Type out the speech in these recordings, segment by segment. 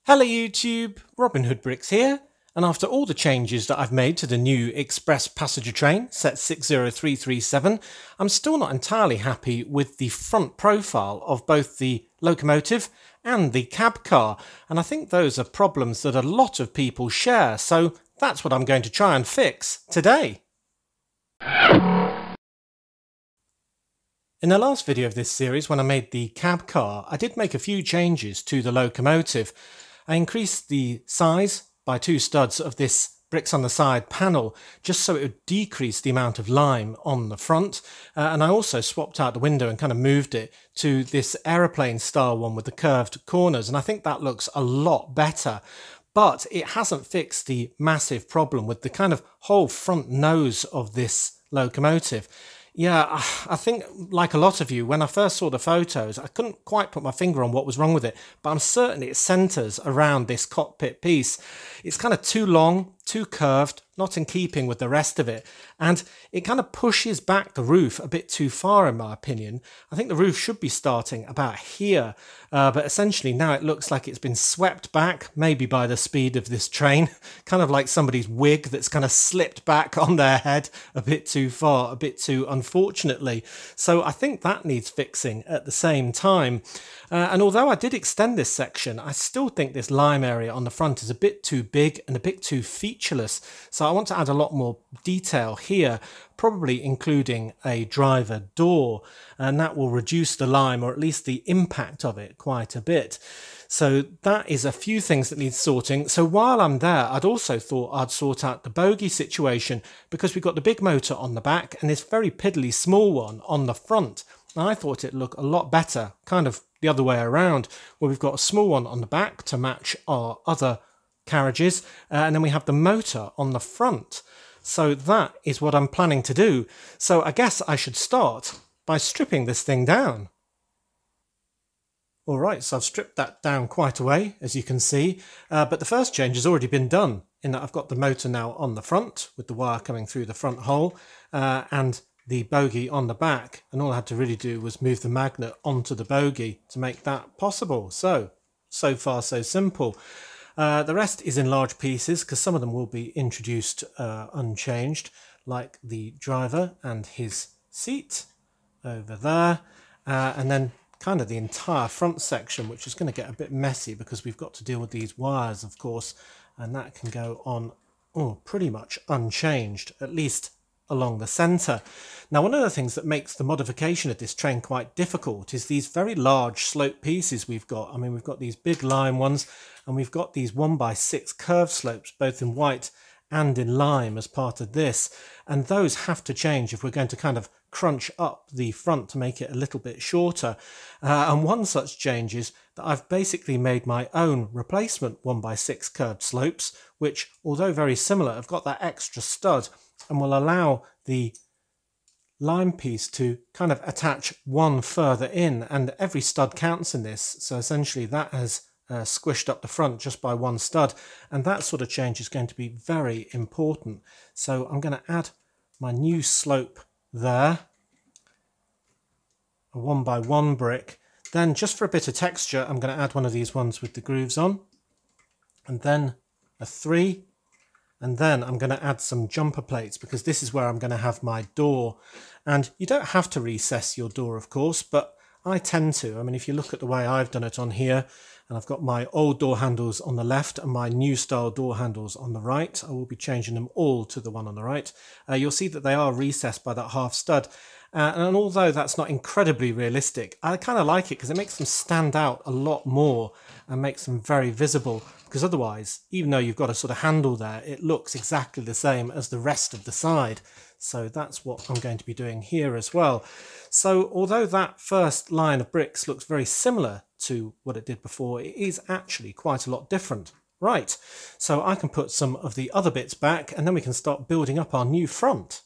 Hello YouTube, Robin Hood Bricks here, and after all the changes that I've made to the new express passenger train set 60337, I'm still not entirely happy with the front profile of both the locomotive and the cab car, and I think those are problems that a lot of people share, so that's what I'm going to try and fix today. In the last video of this series, when I made the cab car, I did make a few changes to the locomotive. I increased the size by 2 studs of this bricks on the side panel just so it would decrease the amount of lime on the front, and I also swapped out the window and kind of moved it to this aeroplane style one with the curved corners, and I think that looks a lot better. But it hasn't fixed the massive problem with the kind of whole front nose of this locomotive. Yeah, I think like a lot of you, when I first saw the photos, I couldn't quite put my finger on what was wrong with it, but I'm certain it centres around this cockpit piece. It's kind of too long, too curved, not in keeping with the rest of it, and it kind of pushes back the roof a bit too far in my opinion. I think the roof should be starting about here, but essentially now it looks like it's been swept back, maybe by the speed of this train, kind of like somebody's wig that's kind of slipped back on their head a bit too far, a bit too unfortunately. So I think that needs fixing at the same time. And although I did extend this section, I still think this lime area on the front is a bit too big and a bit too featureless. So I want to add a lot more detail here, probably including a driver door, and that will reduce the lime, or at least the impact of it, quite a bit. So that is a few things that need sorting. So while I'm there, I'd also thought I'd sort out the bogie situation, because we've got the big motor on the back and this very piddly small one on the front. And I thought it'd look a lot better, kind of the other way around, where we've got a small one on the back to match our other carriages, and then we have the motor on the front. So that is what I'm planning to do. So I guess I should start by stripping this thing down. Alright, so I've stripped that down quite a way, as you can see, but the first change has already been done, in that I've got the motor now on the front, with the wire coming through the front hole, and the bogie on the back, and all I had to really do was move the magnet onto the bogie to make that possible. So far so simple. The rest is in large pieces, because some of them will be introduced unchanged, like the driver and his seat over there, and then kind of the entire front section, which is going to get a bit messy because we've got to deal with these wires, of course, and that can go on pretty much unchanged, at least along the centre. Now, one of the things that makes the modification of this train quite difficult is these very large slope pieces we've got. I mean, we've got these big line ones, and we've got these 1x6 curved slopes, both in white and in lime as part of this, and those have to change if we're going to kind of crunch up the front to make it a little bit shorter. And one such change is that I've basically made my own replacement 1x6 curved slopes, which, although very similar, have got that extra stud and will allow the lime piece to kind of attach one further in, and every stud counts in this. So essentially that has squished up the front just by one stud, and that sort of change is going to be very important. So I'm going to add my new slope there, a 1x1 brick. Then, just for a bit of texture, I'm going to add one of these ones with the grooves on, and then a 3, and then I'm going to add some jumper plates, because this is where I'm going to have my door. And you don't have to recess your door, of course, but I tend to. I mean, if you look at the way I've done it on here, and I've got my old door handles on the left and my new style door handles on the right. I will be changing them all to the one on the right. You'll see that they are recessed by that half stud. And although that's not incredibly realistic, I kind of like it because it makes them stand out a lot more and makes them very visible. Because otherwise, even though you've got a sort of handle there, it looks exactly the same as the rest of the side. So that's what I'm going to be doing here as well. So although that first line of bricks looks very similar to what it did before, it is actually quite a lot different. Right, so I can put some of the other bits back, and then we can start building up our new front.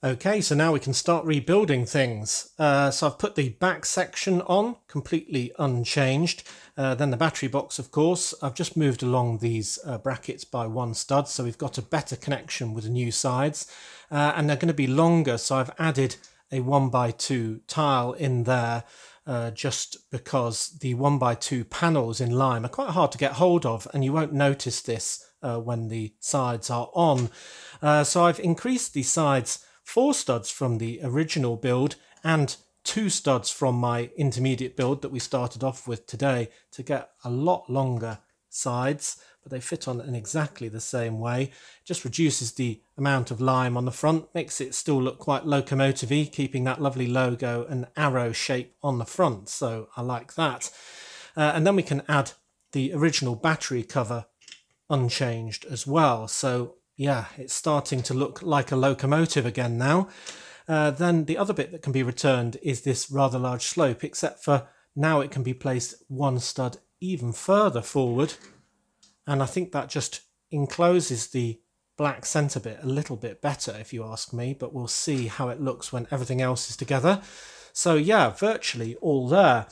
Okay, so now we can start rebuilding things. So I've put the back section on, completely unchanged. Then the battery box, of course. I've just moved along these brackets by one stud, so we've got a better connection with the new sides. And they're going to be longer, so I've added a 1x2 tile in there. just because the 1x2 panels in lime are quite hard to get hold of, and you won't notice this when the sides are on. So I've increased the sides 4 studs from the original build and 2 studs from my intermediate build that we started off with today to get a lot longer sides, but they fit on in exactly the same way. It just reduces the amount of lime on the front, makes it still look quite locomotive-y, keeping that lovely logo and arrow shape on the front, so I like that. And then we can add the original battery cover unchanged as well, so yeah, it's starting to look like a locomotive again now. Then the other bit that can be returned is this rather large slope, except for now it can be placed 1 stud even further forward, and I think that just encloses the black centre bit a little bit better if you ask me, but we'll see how it looks when everything else is together. So yeah, virtually all there.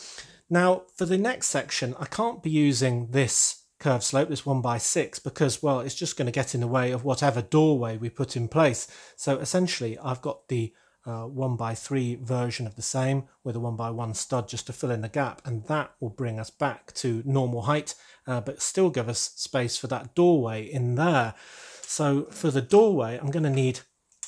Now for the next section I can't be using this curved slope, this 1x6, because well, it's just going to get in the way of whatever doorway we put in place. So essentially I've got the 1x3 version of the same with a 1x1 stud just to fill in the gap, and that will bring us back to normal height, but still give us space for that doorway in there. So for the doorway I'm going to need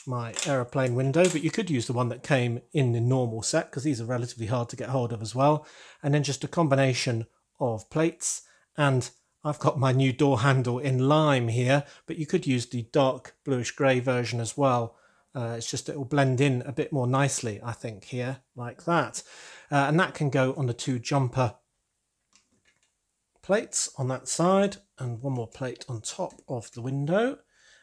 my aeroplane window, but you could use the one that came in the normal set because these are relatively hard to get hold of as well, and then just a combination of plates. And I've got my new door handle in lime here, but you could use the dark bluish grey version as well. It's just it will blend in a bit more nicely, I think, here, like that. And that can go on the 2 jumper plates on that side, and 1 more plate on top of the window.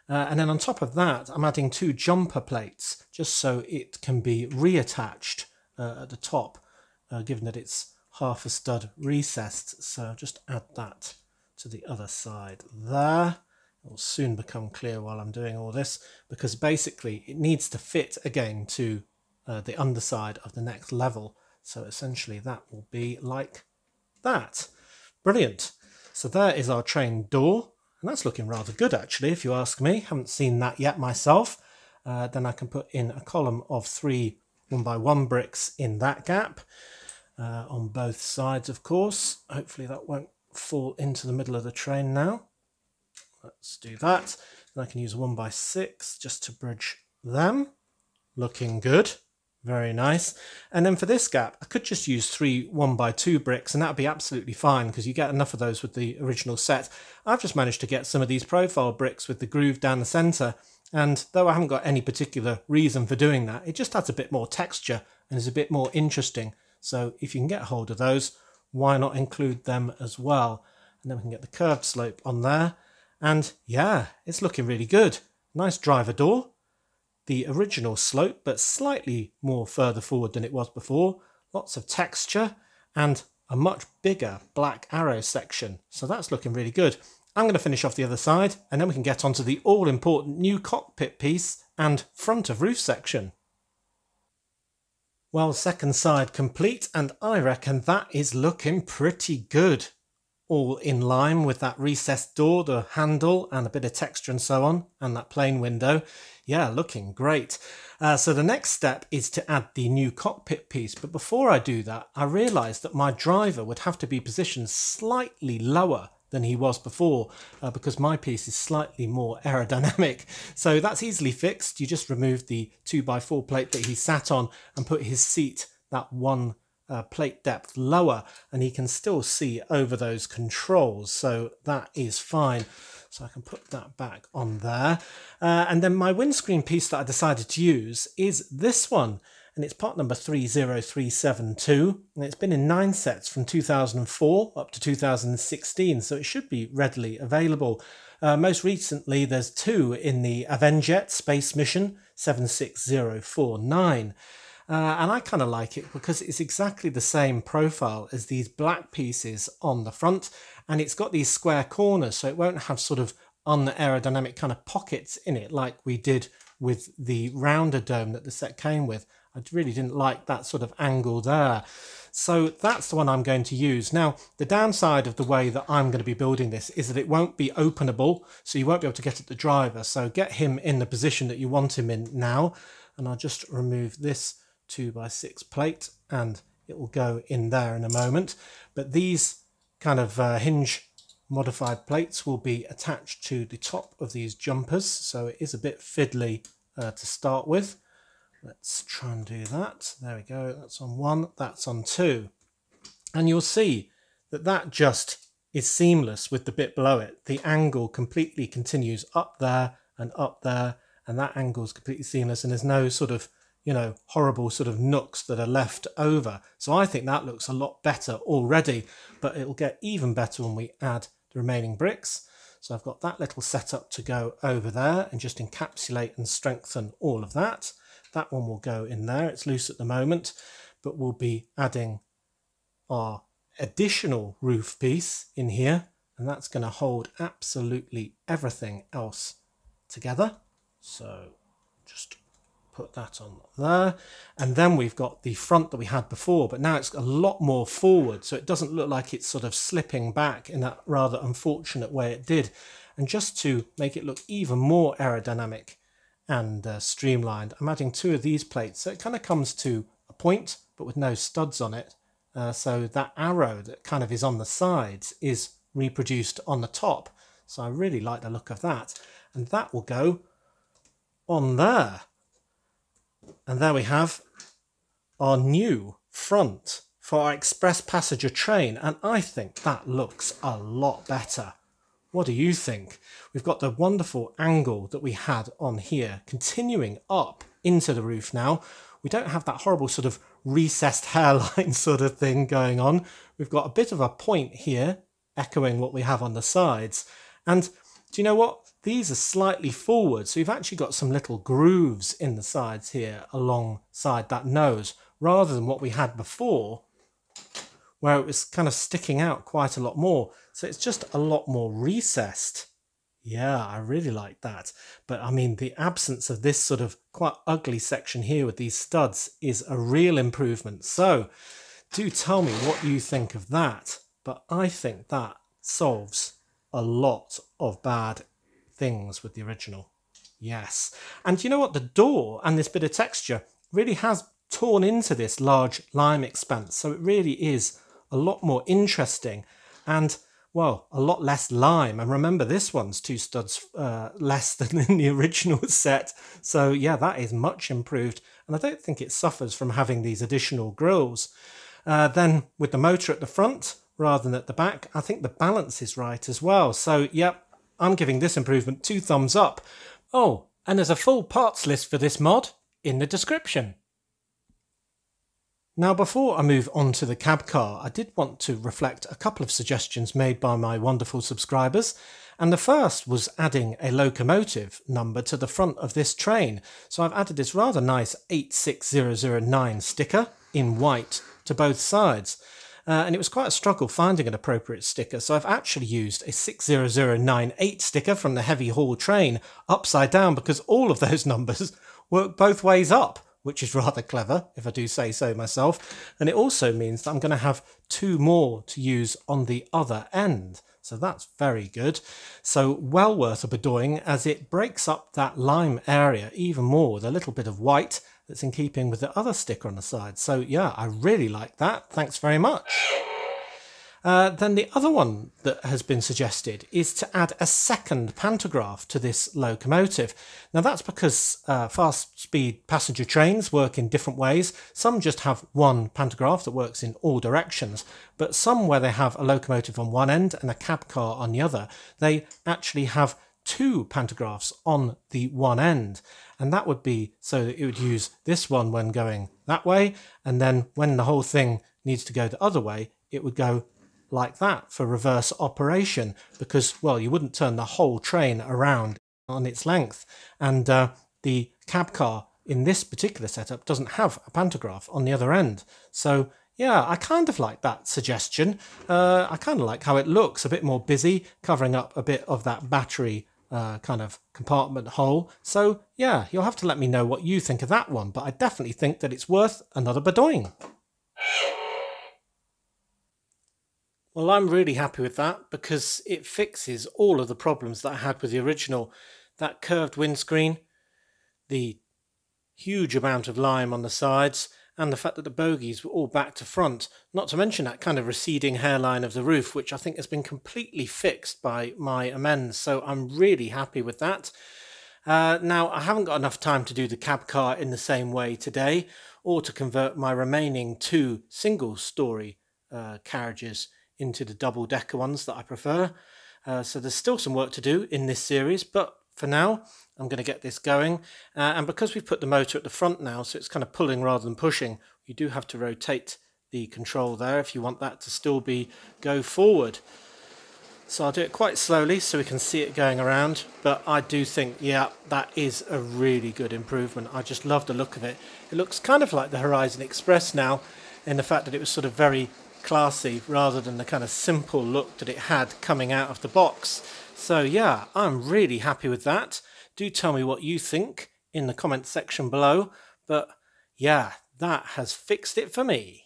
And then on top of that, I'm adding 2 jumper plates, just so it can be reattached at the top, given that it's half a stud recessed. So I'll just add that to the other side there. It will soon become clear while I'm doing all this, because basically it needs to fit again to the underside of the next level. So essentially that will be like that. Brilliant. So there is our train door, and that's looking rather good actually, if you ask me. Haven't seen that yet myself. Then I can put in a column of 3 1x1 bricks in that gap on both sides, of course. Hopefully that won't fall into the middle of the train now. Let's do that. And I can use a 1x6 just to bridge them. Looking good. Very nice. And then for this gap, I could just use 3 1x2 bricks, and that would be absolutely fine because you get enough of those with the original set. I've just managed to get some of these profile bricks with the groove down the centre, and though I haven't got any particular reason for doing that, it just adds a bit more texture and is a bit more interesting. So if you can get hold of those, why not include them as well? And then we can get the curved slope on there. And yeah, it's looking really good. Nice driver door. The original slope, but slightly more further forward than it was before. Lots of texture and a much bigger black arrow section. So that's looking really good. I'm going to finish off the other side, and then we can get onto the all-important new cockpit piece and front of roof section. Well, second side complete, and I reckon that is looking pretty good. All in line with that recessed door, the handle and a bit of texture and so on, and that plain window. Yeah, looking great. So the next step is to add the new cockpit piece, but before I do that, I realised that my driver would have to be positioned slightly lower than he was before, because my piece is slightly more aerodynamic. So that's easily fixed. You just remove the 2x4 plate that he sat on and put his seat that 1 plate depth lower, and he can still see over those controls, so that is fine. So I can put that back on there. And then my windscreen piece that I decided to use is this one, and it's part number 30372, and it's been in 9 sets from 2004 up to 2016, so it should be readily available. Most recently there's 2 in the Avenjet Space Mission 76049. And I kind of like it because it's exactly the same profile as these black pieces on the front, and it's got these square corners, so it won't have sort of unaerodynamic kind of pockets in it like we did with the rounder dome that the set came with. I really didn't like that sort of angle there. So that's the one I'm going to use. Now, the downside of the way that I'm going to be building this is that it won't be openable, so you won't be able to get at the driver. So get him in the position that you want him in now, and I'll just remove this 2x6 plate and it will go in there in a moment. But these kind of hinge modified plates will be attached to the top of these jumpers, so it is a bit fiddly to start with. Let's try and do that. There we go. That's on one, that's on two. And you'll see that that just is seamless with the bit below it. The angle completely continues up there, and that angle is completely seamless, and there's no sort of, you know, horrible sort of nooks that are left over. So I think that looks a lot better already, but it'll get even better when we add the remaining bricks. So I've got that little setup to go over there and just encapsulate and strengthen all of that. That one will go in there. It's loose at the moment, but we'll be adding our additional roof piece in here, and that's going to hold absolutely everything else together. So just put that on there, and then we've got the front that we had before, but now it's a lot more forward, so it doesn't look like it's sort of slipping back in that rather unfortunate way it did. And just to make it look even more aerodynamic and streamlined, I'm adding two of these plates, so it kind of comes to a point but with no studs on it, so that arrow that kind of is on the sides is reproduced on the top. So I really like the look of that, and that will go on there. And there we have our new front for our express passenger train, and I think that looks a lot better. What do you think? We've got the wonderful angle that we had on here continuing up into the roof now. We don't have that horrible sort of recessed hairline sort of thing going on. We've got a bit of a point here echoing what we have on the sides. And do you know what? These are slightly forward, so you've actually got some little grooves in the sides here alongside that nose, rather than what we had before, where it was kind of sticking out quite a lot more. So it's just a lot more recessed. Yeah, I really like that. But I mean, the absence of this sort of quite ugly section here with these studs is a real improvement. So do tell me what you think of that. But I think that solves a lot of bad things with the original. Yes. And you know what? The door and this bit of texture really has torn into this large lime expanse. So it really is a lot more interesting and, well, a lot less lime. And remember, this one's two studs less than in the original set. So yeah, that is much improved. And I don't think it suffers from having these additional grills. Then with the motor at the front rather than at the back, I think the balance is right as well. So yep, I'm giving this improvement 2 thumbs up. Oh, and there's a full parts list for this mod in the description. Now, before I move on to the cab car, I did want to reflect a couple of suggestions made by my wonderful subscribers. And the first was adding a locomotive number to the front of this train. So I've added this rather nice 86009 sticker in white to both sides. And it was quite a struggle finding an appropriate sticker, so I've actually used a 60098 sticker from the heavy haul train upside down, because all of those numbers work both ways up, which is rather clever, if I do say so myself. And it also means that I'm going to have 2 more to use on the other end. So that's very good. So well worth a bedoing, as it breaks up that lime area even more with a little bit of white that's in keeping with the other sticker on the side. So yeah, I really like that. Thanks very much. Then the other one that has been suggested is to add a second pantograph to this locomotive. Now that's because fast speed passenger trains work in different ways. Some just have one pantograph that works in all directions, but some, where they have a locomotive on one end and a cab car on the other, they actually have 2 pantographs on the one end. And that would be so that it would use this one when going that way, and then when the whole thing needs to go the other way, it would go like that for reverse operation, because, well, you wouldn't turn the whole train around on its length. And the cab car in this particular setup doesn't have a pantograph on the other end. So yeah, I kind of like that suggestion. I kind of like how it looks, a bit more busy, covering up a bit of that battery kind of compartment hole. So yeah, you'll have to let me know what you think of that one, but I definitely think that it's worth another bedoing. Well, I'm really happy with that, because it fixes all of the problems that I had with the original. That curved windscreen, the huge amount of lime on the sides, and the fact that the bogies were all back to front, not to mention that kind of receding hairline of the roof, which I think has been completely fixed by my amends, so I'm really happy with that. Now, I haven't got enough time to do the cab car in the same way today, or to convert my remaining 2 single-storey carriages into the double-decker ones that I prefer. So there's still some work to do in this series, but for now, I'm going to get this going. And because we've put the motor at the front now, so it's kind of pulling rather than pushing, you do have to rotate the control there if you want that to still go forward. So I'll do it quite slowly so we can see it going around, but I do think, yeah, that is a really good improvement. I just love the look of it. It looks kind of like the Horizon Express now, in the fact that it was sort of very classy rather than the kind of simple look that it had coming out of the box. So yeah, I'm really happy with that. Do tell me what you think in the comment section below, but yeah, that has fixed it for me.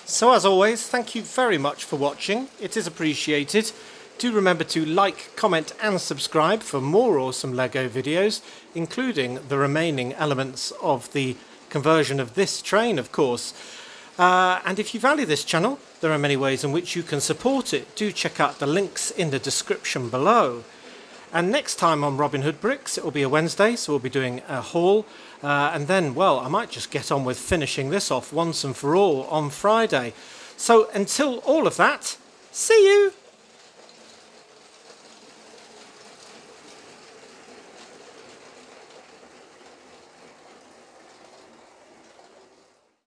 So as always, thank you very much for watching. It is appreciated. Do remember to like, comment and subscribe for more awesome LEGO videos, including the remaining elements of the conversion of this train, of course. And if you value this channel, there are many ways in which you can support it. Do check out the links in the description below. And next time on Robin Hood Bricks, it will be a Wednesday, so we'll be doing a haul. And then, well, I might just get on with finishing this off once and for all on Friday. So until all of that, see you!